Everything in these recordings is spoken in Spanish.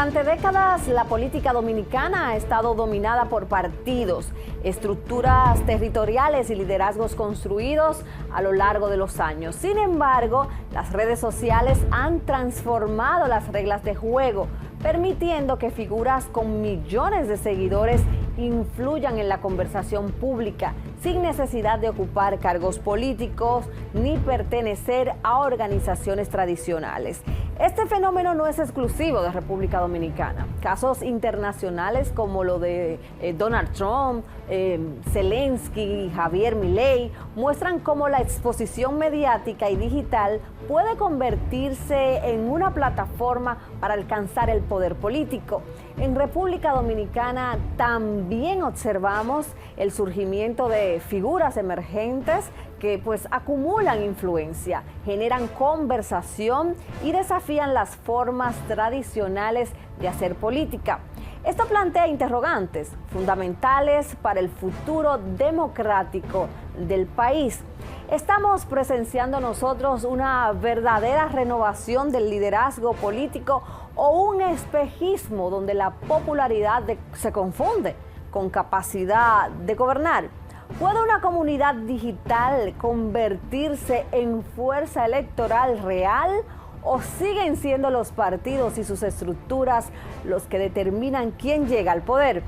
Durante décadas, la política dominicana ha estado dominada por partidos, estructuras territoriales y liderazgos construidos a lo largo de los años. Sin embargo, las redes sociales han transformado las reglas de juego, permitiendo que figuras con millones de seguidores influyan en la conversación pública sin necesidad de ocupar cargos políticos ni pertenecer a organizaciones tradicionales. Este fenómeno no es exclusivo de República Dominicana. Casos internacionales como lo de Donald Trump, Zelensky y Javier Milei muestran cómo la exposición mediática y digital puede convertirse en una plataforma para alcanzar el poder político. En República Dominicana también observamos el surgimiento de figuras emergentes que acumulan influencia, generan conversación y desafían las formas tradicionales de hacer política. Esto plantea interrogantes fundamentales para el futuro democrático del país. ¿Estamos presenciando nosotros una verdadera renovación del liderazgo político o un espejismo donde la popularidad se confunde con capacidad de gobernar? ¿Puede una comunidad digital convertirse en fuerza electoral real o siguen siendo los partidos y sus estructuras los que determinan quién llega al poder?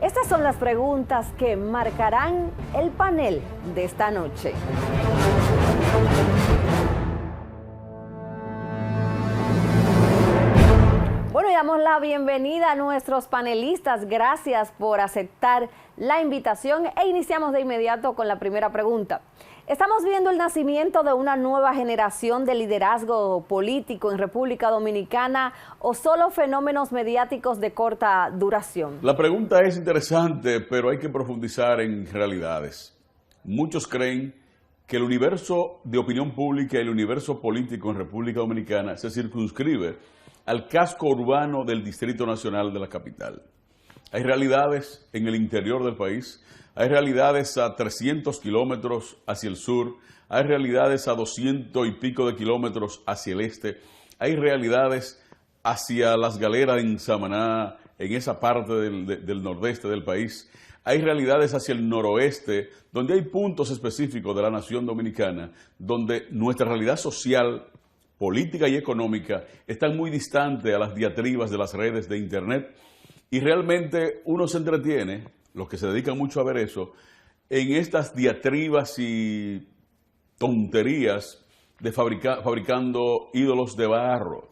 Estas son las preguntas que marcarán el panel de esta noche. Bueno, y damos la bienvenida a nuestros panelistas. Gracias por aceptar la invitación e iniciamos de inmediato con la primera pregunta. ¿Estamos viendo el nacimiento de una nueva generación de liderazgo político en República Dominicana o solo fenómenos mediáticos de corta duración? La pregunta es interesante, pero hay que profundizar en realidades. Muchos creen que el universo de opinión pública y el universo político en República Dominicana se circunscribe al casco urbano del Distrito Nacional de la capital. Hay realidades en el interior del país, hay realidades a 300 kilómetros hacia el sur, hay realidades a 200 y pico de kilómetros hacia el este, hay realidades hacia Las Galeras en Samaná, en esa parte del nordeste del país, hay realidades hacia el noroeste, donde hay puntos específicos de la nación dominicana, donde nuestra realidad social, política y económica están muy distantes a las diatribas de las redes de internet y realmente uno se entretiene, los que se dedican mucho a ver eso, en estas diatribas y tonterías de fabricando ídolos de barro.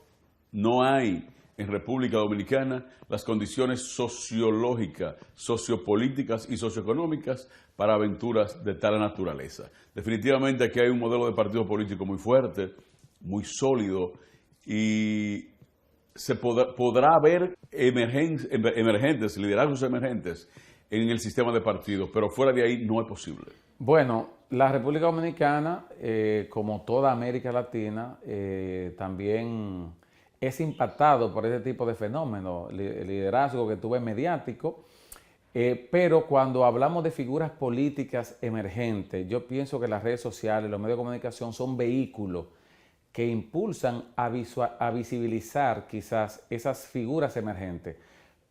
No hay en República Dominicana las condiciones sociológicas, sociopolíticas y socioeconómicas para aventuras de tal naturaleza. Definitivamente aquí hay un modelo de partido político muy fuerte, muy sólido y se podrá ver emergentes, liderazgos emergentes en el sistema de partidos, pero fuera de ahí no es posible. Bueno, la República Dominicana, como toda América Latina, también es impactado por este tipo de fenómenos, liderazgo que tú ves mediático, pero cuando hablamos de figuras políticas emergentes, yo pienso que las redes sociales, los medios de comunicación son vehículos que impulsan a visibilizar quizás esas figuras emergentes,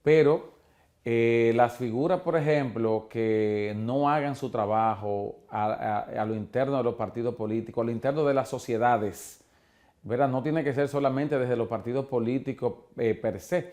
pero las figuras, por ejemplo, que no hagan su trabajo a lo interno de los partidos políticos, a lo interno de las sociedades, ¿verdad? No tiene que ser solamente desde los partidos políticos per se,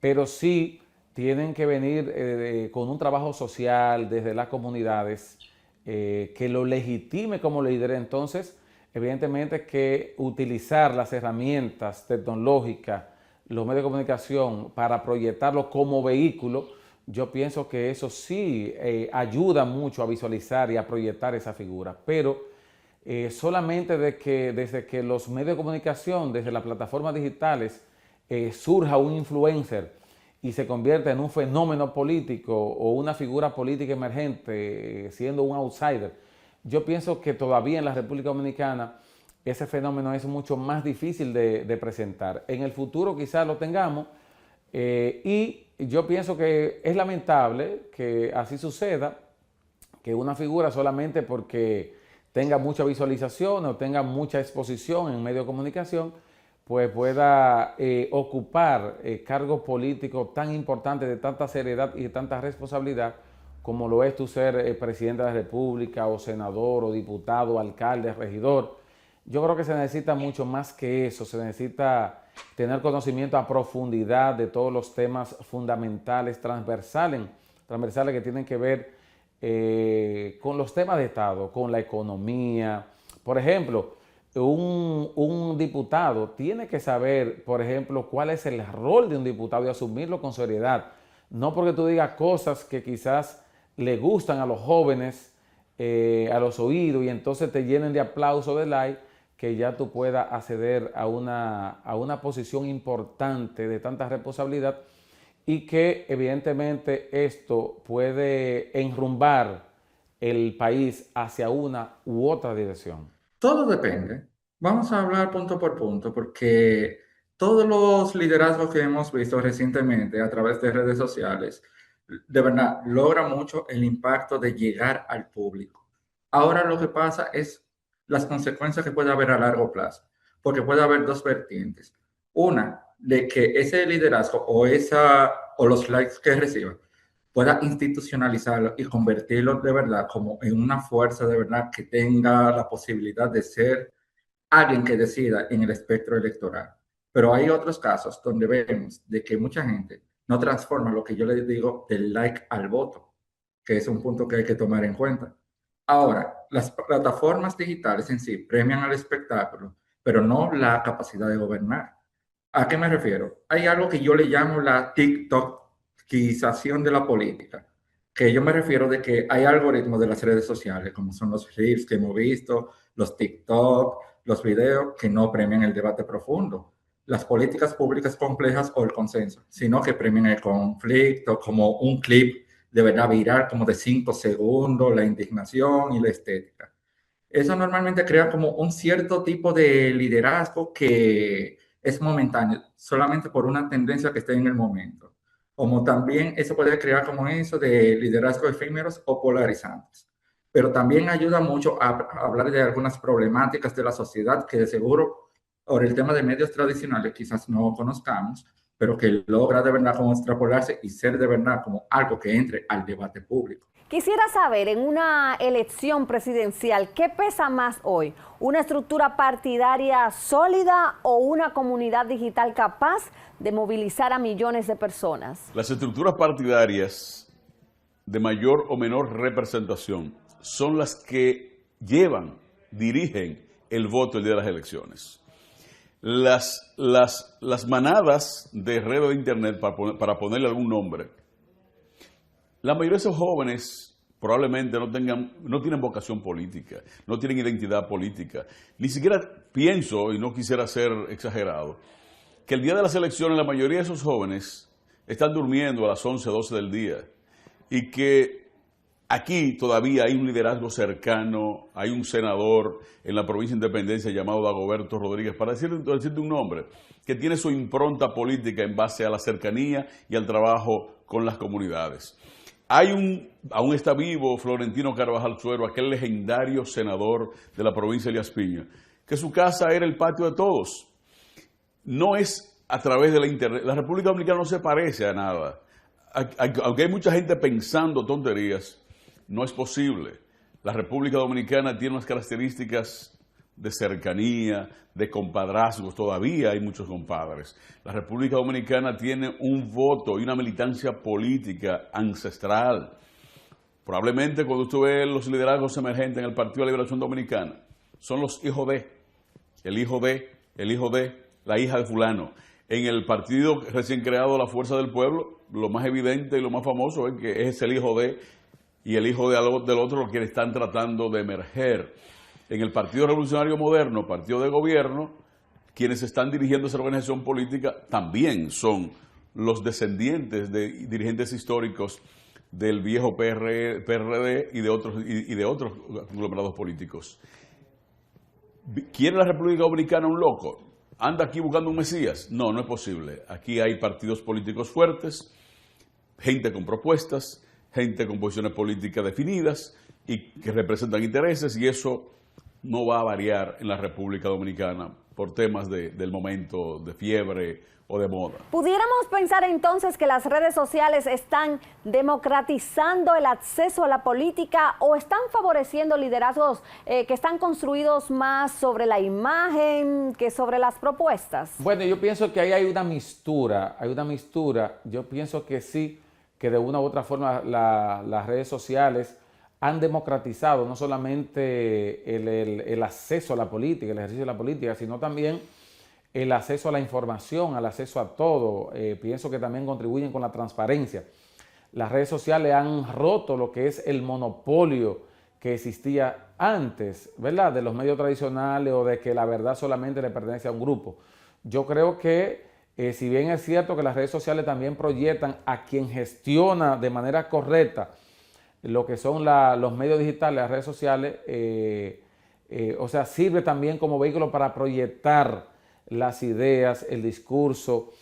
pero sí tienen que venir con un trabajo social desde las comunidades que lo legitime como líder. Entonces, evidentemente que utilizar las herramientas tecnológicas, los medios de comunicación para proyectarlo como vehículo, yo pienso que eso sí ayuda mucho a visualizar y a proyectar esa figura. Pero solamente desde que los medios de comunicación, desde las plataformas digitales, surja un influencer y se convierta en un fenómeno político o una figura política emergente, siendo un outsider, yo pienso que todavía en la República Dominicana ese fenómeno es mucho más difícil de presentar. En el futuro quizás lo tengamos y yo pienso que es lamentable que así suceda, que una figura solamente porque tenga mucha visualización o tenga mucha exposición en medios de comunicación, pues pueda ocupar cargos políticos tan importantes, de tanta seriedad y de tanta responsabilidad, como lo es tú ser presidente de la República, o senador, o diputado, alcalde, regidor. Yo creo que se necesita mucho más que eso, se necesita tener conocimiento a profundidad de todos los temas fundamentales, transversales que tienen que ver con los temas de Estado, con la economía. Por ejemplo, un diputado tiene que saber, por ejemplo, cuál es el rol de un diputado y asumirlo con seriedad. No porque tú digas cosas que quizás le gustan a los jóvenes, a los oídos, y entonces te llenen de aplauso, de like, que ya tú puedas acceder a una posición importante de tanta responsabilidad, y que evidentemente esto puede enrumbar el país hacia una u otra dirección. Todo depende. Vamos a hablar punto por punto, porque todos los liderazgos que hemos visto recientemente a través de redes sociales, de verdad, logra mucho el impacto de llegar al público. Ahora lo que pasa es las consecuencias que puede haber a largo plazo, porque puede haber dos vertientes. Una, de que ese liderazgo o los likes que reciba pueda institucionalizarlo y convertirlo de verdad como en una fuerza de verdad que tenga la posibilidad de ser alguien que decida en el espectro electoral. Pero hay otros casos donde vemos de que mucha gente no transforma lo que yo les digo del like al voto, que es un punto que hay que tomar en cuenta. Ahora, las plataformas digitales en sí premian al espectáculo, pero no la capacidad de gobernar. ¿A qué me refiero? Hay algo que yo le llamo la TikTokización de la política, que yo me refiero de que hay algoritmos de las redes sociales, como son los Reels que hemos visto, los TikTok, los videos, que no premian el debate profundo, las políticas públicas complejas o el consenso, sino que premian el conflicto, como un clip de verdad viral, como de 5 segundos, la indignación y la estética. Eso normalmente crea como un cierto tipo de liderazgo que es momentáneo, solamente por una tendencia que esté en el momento. Como también eso puede crear como eso de liderazgo efímeros o polarizantes. Pero también ayuda mucho a hablar de algunas problemáticas de la sociedad que de seguro por el tema de medios tradicionales quizás no conozcamos, pero que logra de verdad como extrapolarse y ser de verdad como algo que entre al debate público. Quisiera saber, en una elección presidencial, ¿qué pesa más hoy? ¿Una estructura partidaria sólida o una comunidad digital capaz de movilizar a millones de personas? Las estructuras partidarias de mayor o menor representación son las que dirigen el voto el día de las elecciones. Las manadas de red o de internet, para ponerle algún nombre, la mayoría de esos jóvenes probablemente no tienen vocación política, no tienen identidad política. Ni siquiera pienso, y no quisiera ser exagerado, que el día de las elecciones la mayoría de esos jóvenes están durmiendo a las 11, 12 del día, y que aquí todavía hay un liderazgo cercano, hay un senador en la provincia de Independencia llamado Dagoberto Rodríguez, para decirte un nombre, que tiene su impronta política en base a la cercanía y al trabajo con las comunidades. Aún está vivo Florentino Carvajal Suero, aquel legendario senador de la provincia de Elías Piña, que su casa era el patio de todos. No es a través de la internet. La República Dominicana no se parece a nada. Aunque hay mucha gente pensando tonterías, no es posible. La República Dominicana tiene unas características de cercanía, de compadrazgos. Todavía hay muchos compadres. La República Dominicana tiene un voto y una militancia política ancestral. Probablemente cuando usted ve los liderazgos emergentes en el Partido de la Liberación Dominicana, son los hijos de, el hijo de, la hija de fulano. En el partido recién creado La Fuerza del Pueblo, lo más evidente y lo más famoso es que es el hijo de y el hijo del otro los que están tratando de emerger. En el Partido Revolucionario Moderno, partido de gobierno, quienes están dirigiendo esa organización política también son los descendientes de dirigentes históricos del viejo PRD y de otros conglomerados políticos. ¿Quiere la República Dominicana un loco? ¿Anda aquí buscando un Mesías? No, no es posible. Aquí hay partidos políticos fuertes, gente con propuestas, gente con posiciones políticas definidas y que representan intereses, y eso no va a variar en la República Dominicana por temas del momento, de fiebre o de moda. ¿Pudiéramos pensar entonces que las redes sociales están democratizando el acceso a la política o están favoreciendo liderazgos que están construidos más sobre la imagen que sobre las propuestas? Bueno, yo pienso que ahí hay una mistura, yo pienso que sí, que de una u otra forma las redes sociales han democratizado no solamente el acceso a la política, el ejercicio de la política, sino también el acceso a la información, al acceso a todo. Pienso que también contribuyen con la transparencia. Las redes sociales han roto lo que es el monopolio que existía antes, ¿verdad?, de los medios tradicionales o de que la verdad solamente le pertenece a un grupo. Yo creo que si bien es cierto que las redes sociales también proyectan a quien gestiona de manera correcta lo que son los medios digitales, las redes sociales, o sea, sirve también como vehículo para proyectar las ideas, el discurso,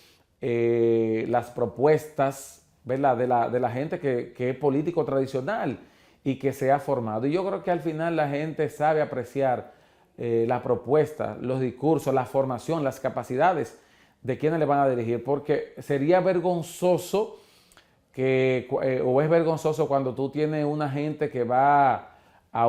las propuestas, ¿verdad?, de la gente que es político tradicional y que se ha formado. Y yo creo que al final la gente sabe apreciar la propuesta, los discursos, la formación, las capacidades de quienes le van a dirigir, porque sería vergonzoso o es vergonzoso cuando tú tienes una gente que va a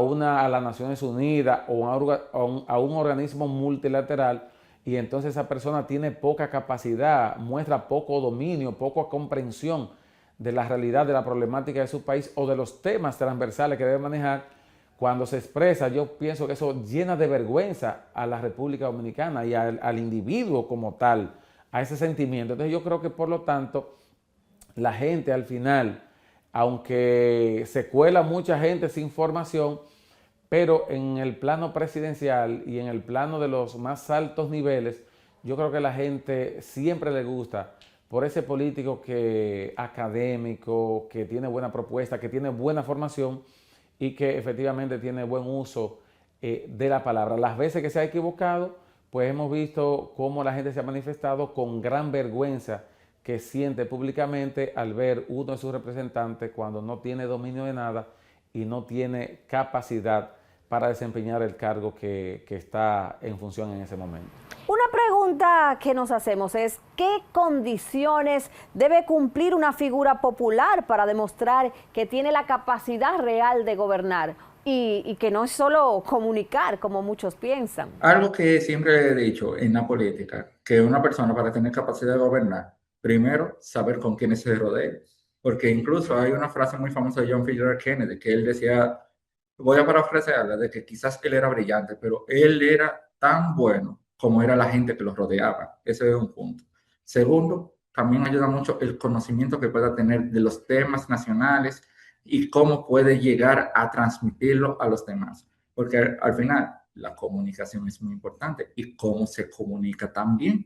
las Naciones Unidas o a un organismo multilateral y entonces esa persona tiene poca capacidad, muestra poco dominio, poca comprensión de la realidad, de la problemática de su país o de los temas transversales que debe manejar. Cuando se expresa, yo pienso que eso llena de vergüenza a la República Dominicana y al individuo como tal, a ese sentimiento. Entonces yo creo que por lo tanto la gente al final, aunque se cuela mucha gente sin formación, pero en el plano presidencial y en el plano de los más altos niveles, yo creo que la gente siempre le gusta por ese político académico, que tiene buena propuesta, que tiene buena formación y que efectivamente tiene buen uso de la palabra. Las veces que se ha equivocado, pues hemos visto cómo la gente se ha manifestado con gran vergüenza que siente públicamente al ver uno de sus representantes cuando no tiene dominio de nada y no tiene capacidad para desempeñar el cargo que está en función en ese momento. Una pregunta que nos hacemos es, ¿qué condiciones debe cumplir una figura popular para demostrar que tiene la capacidad real de gobernar? Y que no es solo comunicar, como muchos piensan. Algo que siempre he dicho en la política, que una persona para tener capacidad de gobernar, primero, saber con quiénes se rodea. Porque incluso hay una frase muy famosa de John F. Kennedy, que él decía, voy a parafrasearla, de que quizás él era brillante, pero él era tan bueno como era la gente que lo rodeaba. Ese es un punto. Segundo, también ayuda mucho el conocimiento que pueda tener de los temas nacionales y cómo puede llegar a transmitirlo a los demás. Porque al final, la comunicación es muy importante y cómo se comunica también.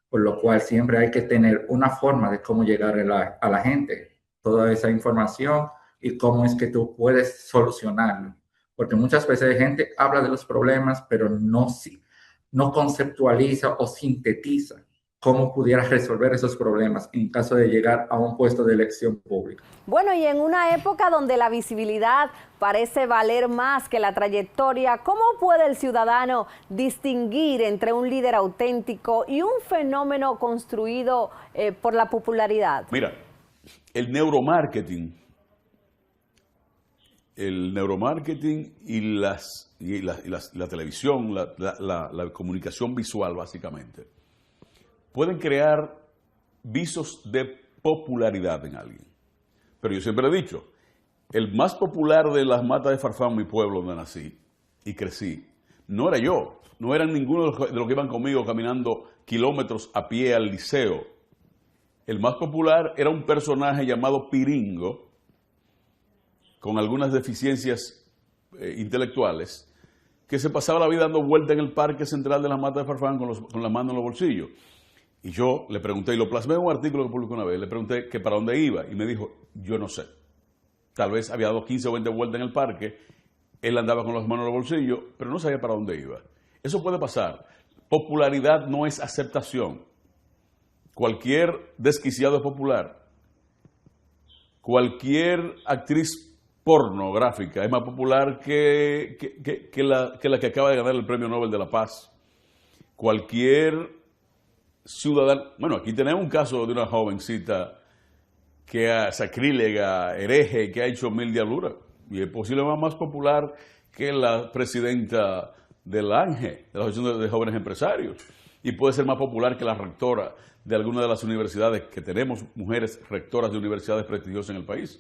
Por lo cual siempre hay que tener una forma de cómo llegar a la gente, toda esa información y cómo es que tú puedes solucionarlo. Porque muchas veces la gente habla de los problemas, pero no conceptualiza o sintetiza cómo pudiera resolver esos problemas en caso de llegar a un puesto de elección pública. Bueno, y en una época donde la visibilidad parece valer más que la trayectoria, ¿cómo puede el ciudadano distinguir entre un líder auténtico y un fenómeno construido por la popularidad? Mira, el neuromarketing y la televisión, la comunicación visual básicamente, pueden crear visos de popularidad en alguien. Pero yo siempre he dicho, el más popular de las matas de Farfán, mi pueblo donde nací y crecí, no era yo, no eran ninguno de los que iban conmigo caminando kilómetros a pie al liceo. El más popular era un personaje llamado Piringo, con algunas deficiencias intelectuales, que se pasaba la vida dando vuelta en el parque central de las matas de Farfán con la mano en los bolsillos. Y yo le pregunté, y lo plasmé en un artículo que publicó una vez, le pregunté que para dónde iba, y me dijo, yo no sé. Tal vez había dado 15 o 20 vueltas en el parque, él andaba con las manos en los bolsillos, pero no sabía para dónde iba. Eso puede pasar. Popularidad no es aceptación. Cualquier desquiciado es popular. Cualquier actriz pornográfica es más popular que la que acaba de ganar el Premio Nobel de la Paz. Cualquier ciudadano, bueno, aquí tenemos un caso de una jovencita que sacrílega, hereje, que ha hecho 1000 diabluras, y es posiblemente más popular que la presidenta del ANGE, de la Asociación de Jóvenes Empresarios, y puede ser más popular que la rectora de alguna de las universidades, que tenemos mujeres rectoras de universidades prestigiosas en el país,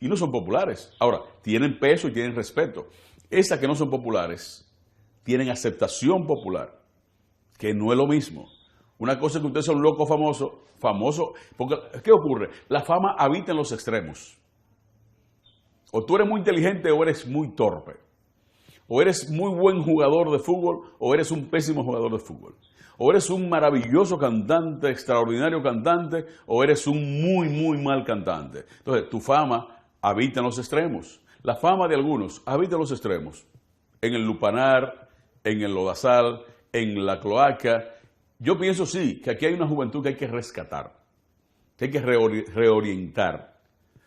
y no son populares. Ahora, tienen peso y tienen respeto. Esas que no son populares tienen aceptación popular, que no es lo mismo. Una cosa es que usted sea un loco famoso, porque ¿qué ocurre? La fama habita en los extremos. O tú eres muy inteligente o eres muy torpe. O eres muy buen jugador de fútbol o eres un pésimo jugador de fútbol. O eres un maravilloso cantante, extraordinario cantante, o eres un muy, muy mal cantante. Entonces, tu fama habita en los extremos. La fama de algunos habita en los extremos. En el lupanar, en el lodazal, en la cloaca. Yo pienso sí, que aquí hay una juventud que hay que rescatar, que hay que reorientar.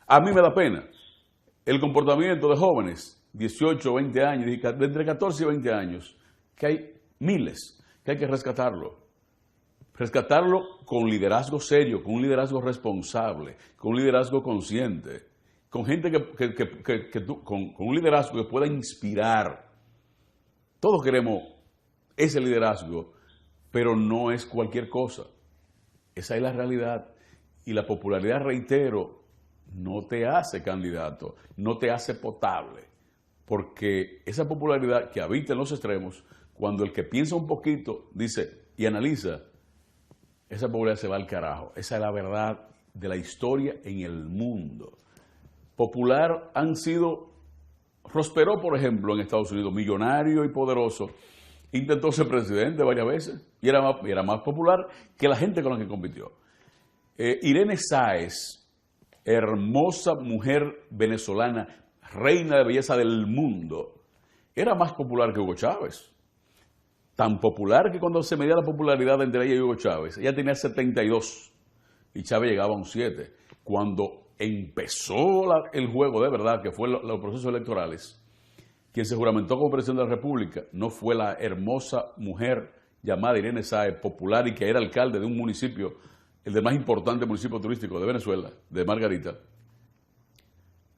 A mí me da pena el comportamiento de jóvenes, 18, 20 años, de entre 14 y 20 años, que hay miles, que hay que rescatarlo. Rescatarlo con liderazgo serio, con un liderazgo responsable, con un liderazgo consciente, con gente con un liderazgo que pueda inspirar. Todos queremos ese liderazgo, pero no es cualquier cosa. Esa es la realidad. Y la popularidad, reitero, no te hace candidato, no te hace potable. Porque esa popularidad que habita en los extremos, cuando el que piensa un poquito dice y analiza, esa popularidad se va al carajo. Esa es la verdad de la historia en el mundo. Popular han sido, Prosperó, por ejemplo, en Estados Unidos, millonario y poderoso, intentó ser presidente varias veces y era más popular que la gente con la que compitió. Irene Sáez, hermosa mujer venezolana, reina de belleza del mundo, era más popular que Hugo Chávez. Tan popular que cuando se medía la popularidad entre ella y Hugo Chávez, ella tenía 72 y Chávez llegaba a un 7. Cuando empezó el juego de verdad, que fue los procesos electorales, quien se juramentó como presidente de la República no fue la hermosa mujer llamada Irene Sáez, popular y que era alcalde de un municipio, el de más importante municipio turístico de Venezuela, de Margarita.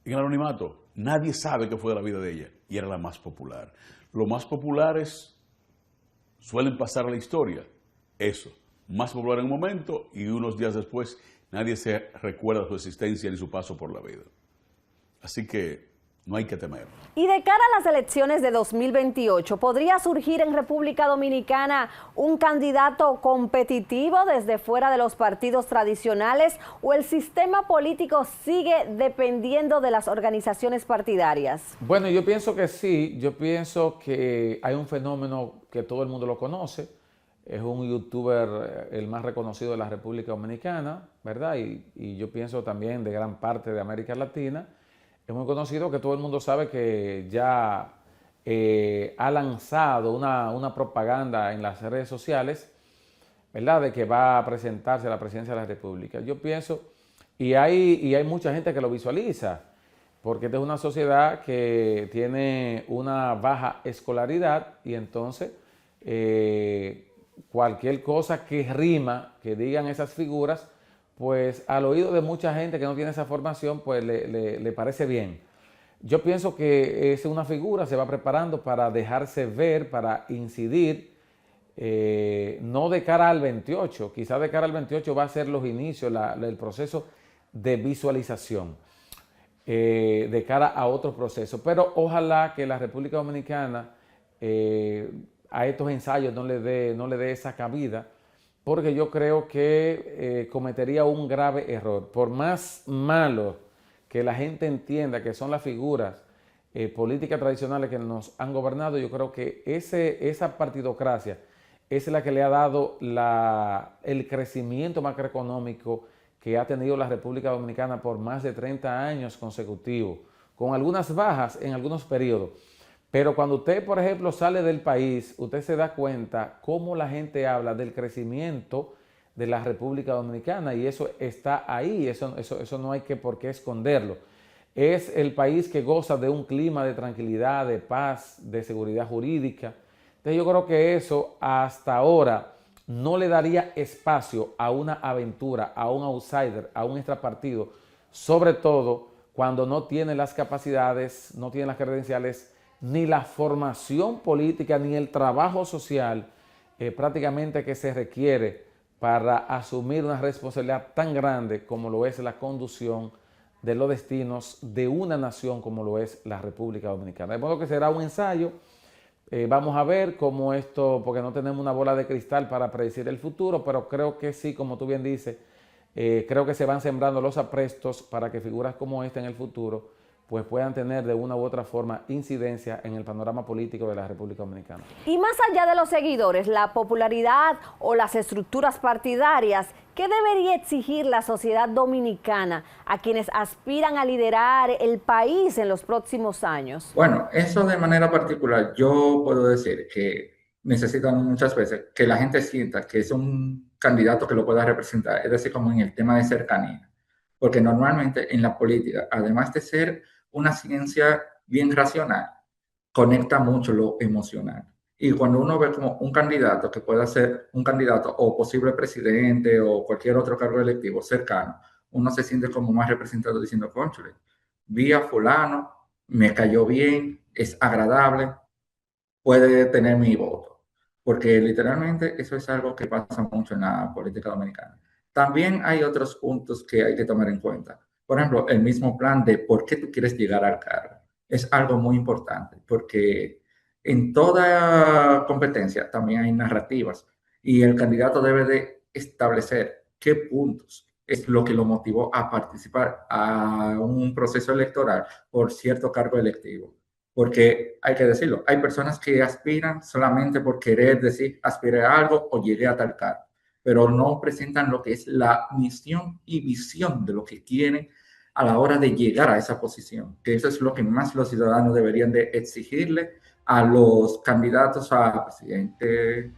En el anonimato, nadie sabe qué fue de la vida de ella y era la más popular. Los más populares suelen pasar a la historia, eso, más popular en un momento y unos días después nadie se recuerda su existencia ni su paso por la vida. Así que no hay que temer. Y de cara a las elecciones de 2028, ¿podría surgir en República Dominicana un candidato competitivo desde fuera de los partidos tradicionales o el sistema político sigue dependiendo de las organizaciones partidarias? Bueno, yo pienso que sí. Yo pienso que hay un fenómeno que todo el mundo lo conoce. Es un youtuber el más reconocido de la República Dominicana, ¿verdad? Y yo pienso también de gran parte de América Latina. Es muy conocido, que todo el mundo sabe que ya ha lanzado una propaganda en las redes sociales, ¿verdad?, de que va a presentarse a la presidencia de la República. Yo pienso, y hay mucha gente que lo visualiza, porque esta es una sociedad que tiene una baja escolaridad y entonces cualquier cosa que rima, que digan esas figuras, pues al oído de mucha gente que no tiene esa formación, pues le parece bien. Yo pienso que es una figura, se va preparando para dejarse ver, para incidir, no de cara al 28, quizás de cara al 28 va a ser los inicios, el proceso de visualización, de cara a otros procesos. Pero ojalá que la República Dominicana a estos ensayos no le dé esa cabida, porque yo creo que cometería un grave error. Por más malo que la gente entienda que son las figuras políticas tradicionales que nos han gobernado, yo creo que esa partidocracia es la que le ha dado el crecimiento macroeconómico que ha tenido la República Dominicana por más de 30 años consecutivos, con algunas bajas en algunos periodos. Pero cuando usted, por ejemplo, sale del país, usted se da cuenta cómo la gente habla del crecimiento de la República Dominicana y eso está ahí, eso no hay por qué esconderlo. es el país que goza de un clima de tranquilidad, de paz, de seguridad jurídica. Entonces yo creo que eso hasta ahora no le daría espacio a una aventura, a un outsider, a un extrapartido, sobre todo cuando no tiene las capacidades, no tiene las credenciales, ni la formación política, ni el trabajo social prácticamente que se requiere para asumir una responsabilidad tan grande como lo es la conducción de los destinos de una nación como lo es la República Dominicana. De modo que será un ensayo. Vamos a ver cómo esto, porque no tenemos una bola de cristal para predecir el futuro, pero creo que sí, como tú bien dices, creo que se van sembrando los aprestos para que figuras como esta en el futuro pues puedan tener de una u otra forma incidencia en el panorama político de la República Dominicana. Y más allá de los seguidores, la popularidad o las estructuras partidarias, ¿qué debería exigir la sociedad dominicana a quienes aspiran a liderar el país en los próximos años? Bueno, eso de manera particular, yo puedo decir que necesitan muchas veces que la gente sienta que es un candidato que lo pueda representar, es decir, como en el tema de cercanía. Porque normalmente en la política, además de ser una ciencia bien racional, conecta mucho lo emocional. Y cuando uno ve como un candidato que pueda ser un candidato o posible presidente o cualquier otro cargo electivo cercano, uno se siente como más representado diciendo, cónchale, vi a fulano, me cayó bien, es agradable, puede tener mi voto. Porque literalmente eso es algo que pasa mucho en la política dominicana. También hay otros puntos que hay que tomar en cuenta. Por ejemplo, el mismo plan de por qué tú quieres llegar al cargo. Es algo muy importante porque en toda competencia también hay narrativas y el candidato debe de establecer qué puntos es lo que lo motivó a participar a un proceso electoral por cierto cargo electivo. Porque hay que decirlo, hay personas que aspiran solamente por querer decir aspiré a algo o llegué a tal cargo, pero no presentan lo que es la misión y visión de lo que quieren a la hora de llegar a esa posición, que eso es lo que más los ciudadanos deberían de exigirle a los candidatos a presidente,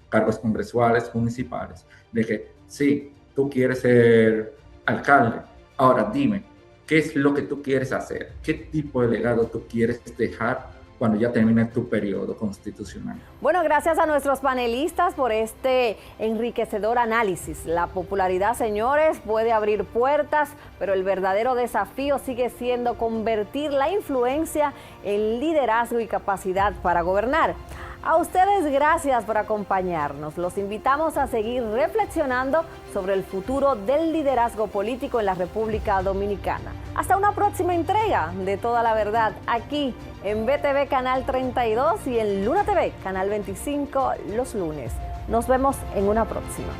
cargos congresuales, municipales, de que sí, tú quieres ser alcalde, ahora dime, ¿qué es lo que tú quieres hacer? ¿Qué tipo de legado tú quieres dejar cuando ya termine tu periodo constitucional? Bueno, gracias a nuestros panelistas por este enriquecedor análisis. La popularidad, señores, puede abrir puertas, pero el verdadero desafío sigue siendo convertir la influencia en liderazgo y capacidad para gobernar. A ustedes gracias por acompañarnos. Los invitamos a seguir reflexionando sobre el futuro del liderazgo político en la República Dominicana. Hasta una próxima entrega de Toda la Verdad aquí en BTV Canal 32 y en Luna TV Canal 25 los lunes. Nos vemos en una próxima.